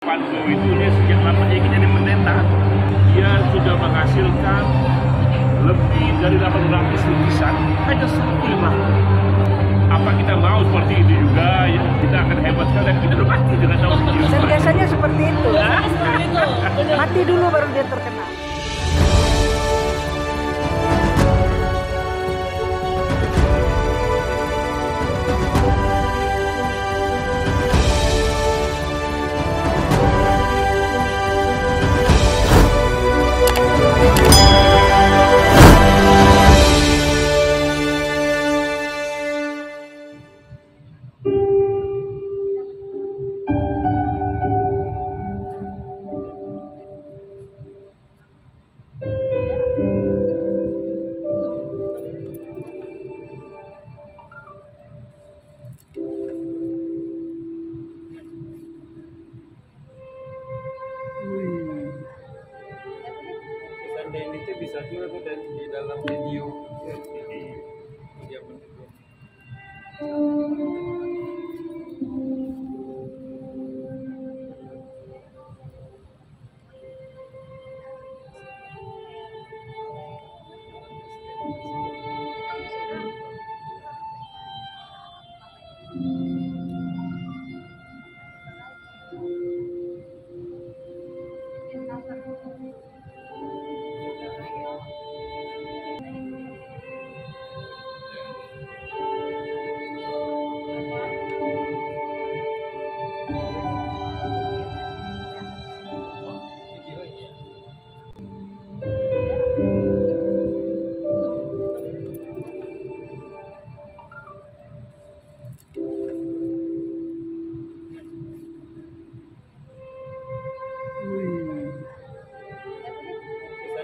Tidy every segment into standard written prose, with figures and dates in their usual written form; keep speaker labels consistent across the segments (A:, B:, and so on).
A: Van Gogh itu dia sejak lama ingin jadi pendeta. Dia sudah menghasilkan lebih dari 800 lukisan hanya satu yang laku. Apa kita mau seperti itu juga? Ya, kita akan hebat sekali. Kita udah mati dengan tahu.
B: Dan biasanya seperti itu. Mati dulu baru dia terkenal.
C: Dan itu bisa juga tuh dan di dalam video dia mendukung.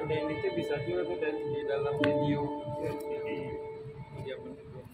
C: Dan itu bisa juga tuh dan di dalam video dia mendukung.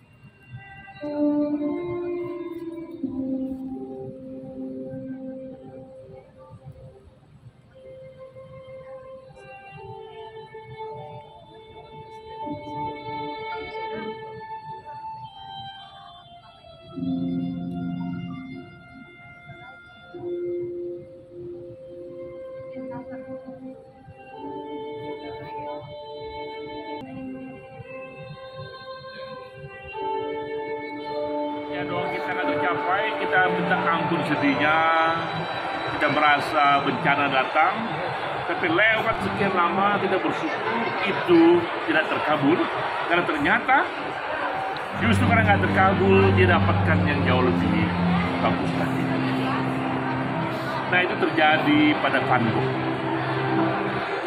A: Ya doa kita akan tercapai, kita minta ampun sedihnya, kita merasa bencana datang, tapi lewat sekian lama kita bersyukur itu tidak terkabul, karena ternyata justru karena nggak terkabul dia dapatkan yang jauh lebih bagus lagi. Nah itu terjadi pada Van Gogh.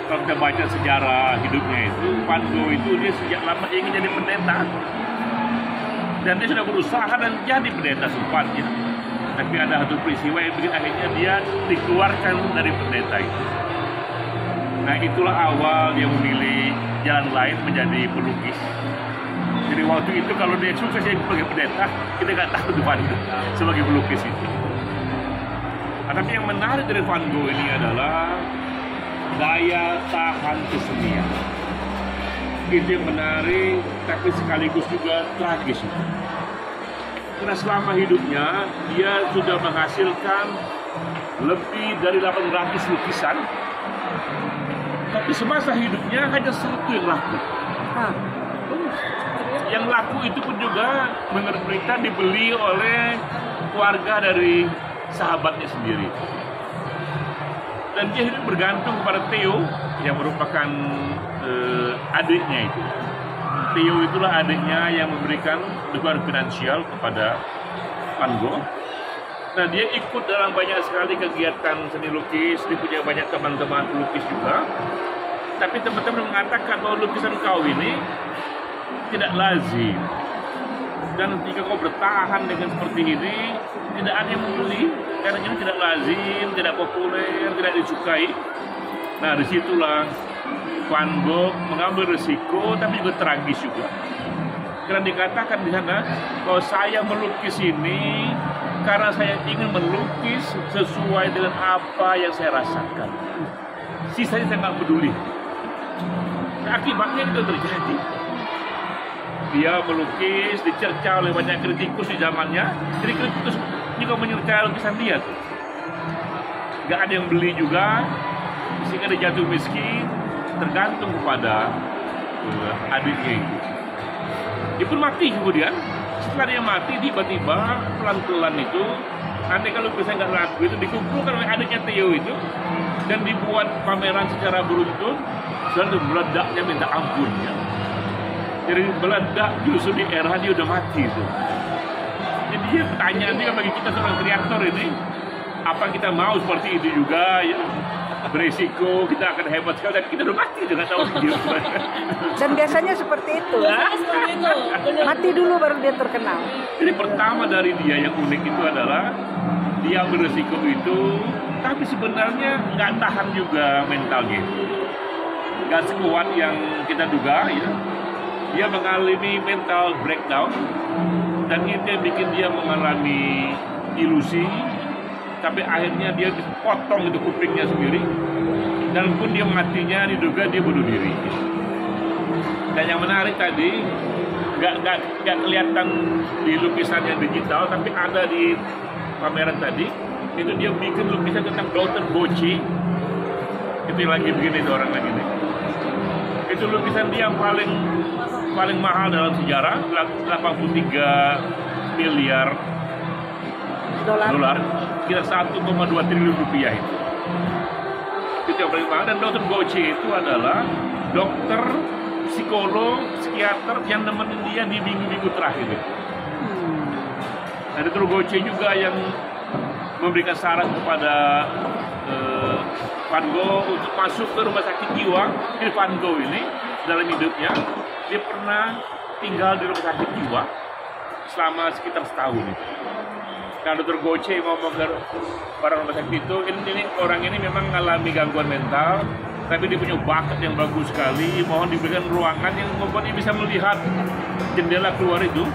A: Kalau kita baca sejarah hidupnya itu, Van Gogh itu dia sejak lama ingin jadi pendeta. Dan dia sudah berusaha dan jadi pendeta sempatnya. Tapi ada satu peristiwa yang bikin akhirnya dia dikeluarkan dari pendeta itu. Nah itulah awal dia memilih jalan lain menjadi pelukis. Jadi waktu itu kalau dia sukses jadi sebagai pendeta, kita nggak takut Van Gogh sebagai pelukis itu. Tapi yang menarik dari Van Gogh ini adalah daya tahan kesenian. Itu yang menarik, tapi sekaligus juga tragis. Karena selama hidupnya, dia sudah menghasilkan lebih dari 800 lukisan, tapi semasa hidupnya hanya satu yang laku. Yang laku itu pun juga menurut berita dibeli oleh keluarga dari sahabatnya sendiri. Dan dia hidup bergantung kepada Theo yang merupakan adiknya itu. Theo itulah adiknya yang memberikan dukungan finansial kepada Van Gogh. Nah dia ikut dalam banyak sekali kegiatan seni lukis, dia punya banyak teman-teman pelukis juga. Tapi teman-teman mengatakan bahwa lukisan kau ini tidak lazim. Dan jika kau bertahan dengan seperti ini, tidak ada yang membeli karena ini tidak lazim, tidak populer, tidak disukai. Nah disitulah Van Gogh mengambil risiko, tapi juga tragis juga. Karena dikatakan di sana bahwa saya melukis ini karena saya ingin melukis sesuai dengan apa yang saya rasakan. Sisanya saya nggak peduli. Nah, akibatnya itu terjadi. Dia melukis, dicerca oleh banyak kritikus di zamannya. Jadi kritikus juga menyertai lukisan dia tuh. nggak ada yang beli juga, sehingga dia jatuh miskin, tergantung kepada adiknya itu. Dia pun mati kemudian. Setelah dia mati, tiba-tiba pelan-pelan itu, nanti kalau bisa nggak laku itu dikumpulkan oleh adiknya Theo itu, dan dibuat pameran secara beruntun, dan meledaknya minta ampun ya. Jadi meledak justru di era dia udah mati itu. Jadi dia pertanyaan dia bagi kita seorang kreator ini, apa kita mau seperti itu juga ya? Beresiko kita akan hebat sekali, tapi kita udah mati dengan tahu dia.
B: Dan biasanya seperti itu. Mati dulu baru dia terkenal.
A: Jadi pertama dari dia yang unik itu adalah dia beresiko itu, tapi sebenarnya nggak tahan juga mentalnya. Nggak sekuat yang kita duga ya. Dia mengalami mental breakdown, dan itu yang bikin dia mengalami ilusi. Tapi akhirnya dia potong itu kupingnya sendiri, dan pun dia matinya diduga dia bunuh diri. Dan yang menarik tadi nggak kelihatan di lukisan yang digital, tapi ada di pameran tadi. Itu dia bikin lukisan tentang Dr. Gaucher. Itu lagi begini orang lagi nih. Itu lukisan dia yang paling mahal dalam sejarah, 83 miliar dolar, kira 1,2 triliun rupiah itu. Itu yang paling mahal. Dan Dr. Gaucher itu adalah dokter, psikolog, psikiater yang nemenin dia di minggu-minggu terakhir itu. Nah, Dr. Gaucher juga yang memberikan saran kepada Van Gogh untuk masuk ke rumah sakit jiwa. Jadi Van Gogh ini dalam hidupnya dia pernah tinggal di rumah sakit jiwa selama sekitar setahun itu. Nah, Dr. Gaucher ngomong ke orang rumah sakit itu, ini orang ini memang mengalami gangguan mental, tapi dia punya bakat yang bagus sekali. Mohon diberikan ruangan yang membuat dia bisa melihat jendela keluar itu.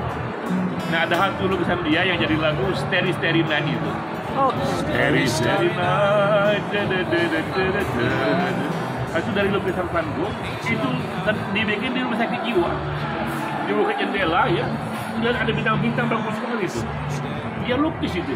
A: Nah, ada satu lukisan dia yang jadi lagu Starry Starry Night itu.
B: Oh,
A: Starry Starry Night. Itu dari lukisan Van Gogh itu dibikin di rumah sakit jiwa. Dibuka jendela ya, dan ada bintang-bintang bagus sekali itu. Dia lukis itu.